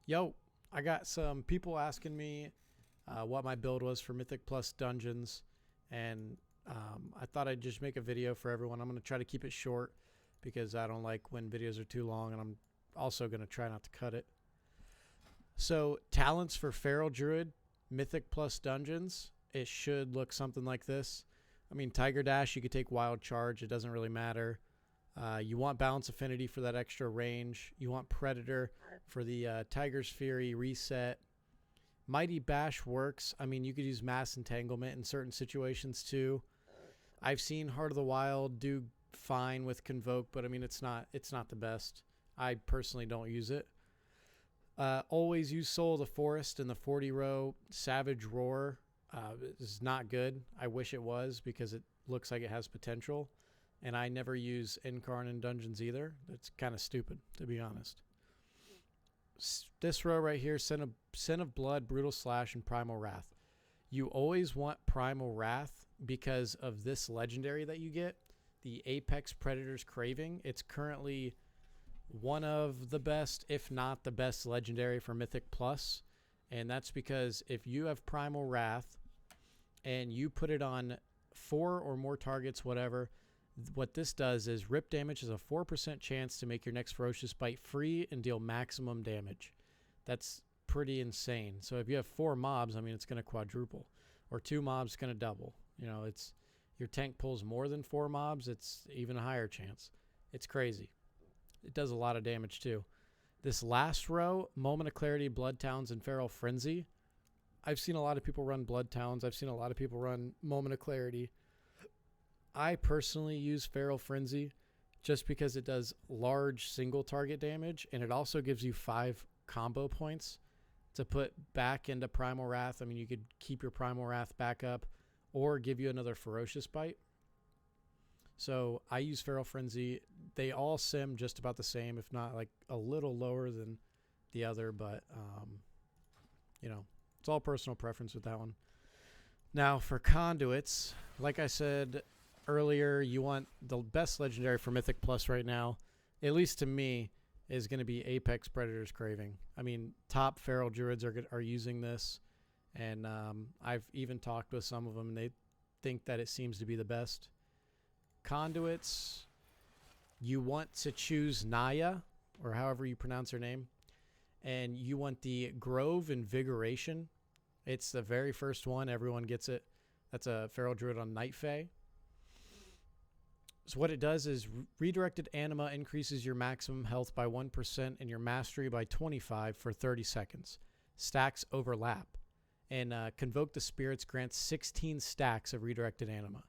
Yo, I got some people asking me what my build was for Mythic Plus Dungeons, and I thought I'd just make a video for everyone. I'm going to try to keep it short because I don't like when videos are too long, and I'm also going to try not to cut it. So, talents for Feral Druid, Mythic Plus Dungeons, it should look something like this. I mean, Tiger Dash, you could take Wild Charge. It doesn't really matter. You want Balance Affinity for that extra range. You want Predator for the Tiger's Fury reset. Mighty Bash works. I mean, you could use Mass Entanglement in certain situations too. I've seen Heart of the Wild do fine with Convoke, but I mean, it's not the best. I personally don't use it. Always use Soul of the Forest in the 40 row. Savage Roar is not good. I wish it was because it looks like it has potential. And I never use Incarn in dungeons either. That's kind of stupid, to be honest. This row right here, Sin of Blood, Brutal Slash, and Primal Wrath. You always want Primal Wrath because of this legendary that you get, the Apex Predator's Craving. It's currently one of the best, if not the best legendary for Mythic Plus. And that's because if you have Primal Wrath and you put it on 4 or more targets, whatever, what this does is rip damage has a 4% chance to make your next ferocious bite free and deal maximum damage. That's pretty insane. So if you have 4 mobs, I mean, it's going to quadruple, or 2 mobs going to double. You know, it's your tank pulls more than 4 mobs, it's even a higher chance. It's crazy. It does a lot of damage too. This last row, Moment of Clarity, Blood Towns, and Feral Frenzy. I've seen a lot of people run Blood Towns. I've seen a lot of people run Moment of Clarity. I personally use Feral Frenzy just because it does large single target damage, and it also gives you 5 combo points to put back into Primal Wrath. I mean, you could keep your Primal Wrath back up or give you another Ferocious Bite. So I use Feral Frenzy. They all sim just about the same, if not like a little lower than the other, but you know, it's all personal preference with that one. Now for Conduits, like I said earlier, you want the best legendary for Mythic Plus right now, at least to me, is going to be Apex Predator's Craving. I mean, top Feral Druids are using this, and I've even talked with some of them, and they think that it seems to be the best. Conduits, you want to choose Naya, or however you pronounce her name, and you want the Grove Invigoration. It's the very first one. Everyone gets it. That's a Feral Druid on Night Fae. So what it does is Redirected Anima increases your maximum health by 1% and your mastery by 25 for 30 seconds. Stacks overlap. And Convoke the Spirits grants 16 stacks of Redirected Anima.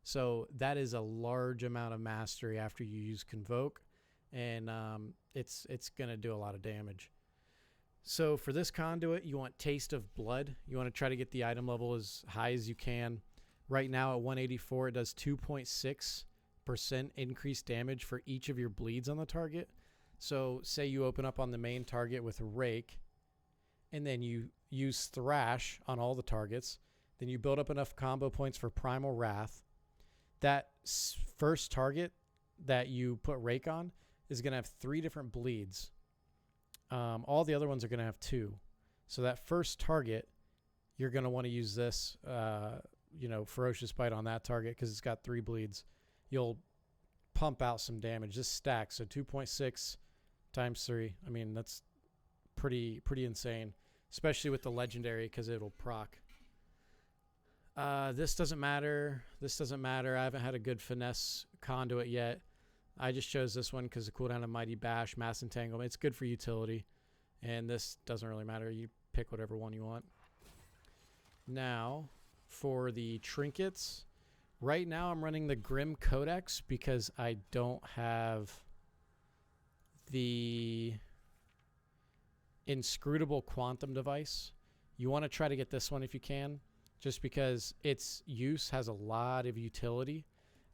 So that is a large amount of mastery after you use Convoke. And it's going to do a lot of damage. So for this Conduit, you want Taste of Blood. You want to try to get the item level as high as you can. Right now at 184, it does 2.6% increased damage for each of your bleeds on the target. So say you open up on the main target with Rake, and then you use Thrash on all the targets. Then you build up enough combo points for Primal Wrath. That first target that you put Rake on is going to have 3 different bleeds. All the other ones are going to have 2. So that first target, you're going to want to use this, Ferocious Bite on that target because it's got 3 bleeds. You'll pump out some damage. This stacks, so 2.6 times 3. I mean, that's pretty insane, especially with the legendary because it'll proc. This doesn't matter. This doesn't matter. I haven't had a good finesse Conduit yet. I just chose this one because the cooldown of Mighty Bash, Mass Entanglement. It's good for utility, and this doesn't really matter. You pick whatever one you want. Now, for the trinkets. Right now, I'm running the Grim Codex because I don't have the Inscrutable Quantum Device. You want to try to get this one if you can, just because its use has a lot of utility.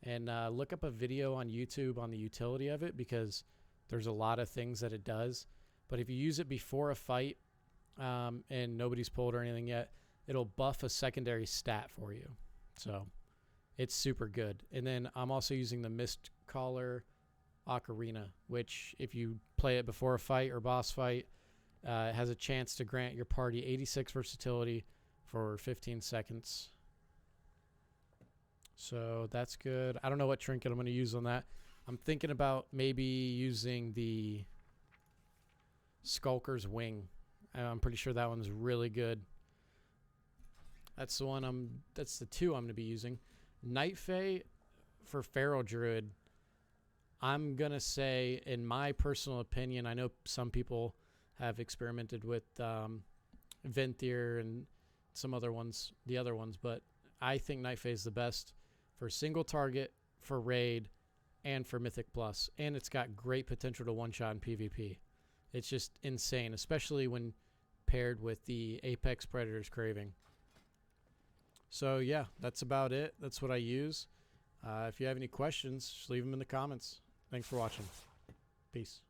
And look up a video on YouTube on the utility of it because there's a lot of things that it does. But if you use it before a fight and nobody's pulled or anything yet, it'll buff a secondary stat for you. So it's super good. And then I'm also using the Mist Caller Ocarina, which if you play it before a fight or boss fight, It has a chance to grant your party 86 versatility for 15 seconds. So that's good. I don't know what trinket I'm going to use on that. I'm thinking about maybe using the Skulker's Wing. I'm pretty sure that one's really good. That's the one that's the two I'm going to be using. Night Fae for Feral Druid. I'm going to say, in my personal opinion, I know some people have experimented with Venthyr and some other ones, the other ones, but I think Night Fae is the best for single target, for raid, and for Mythic Plus. And it's got great potential to one-shot in PvP. It's just insane, especially when paired with the Apex Predator's Craving. So yeah, that's about it. That's what I use. If you have any questions, just leave them in the comments. Thanks for watching. Peace.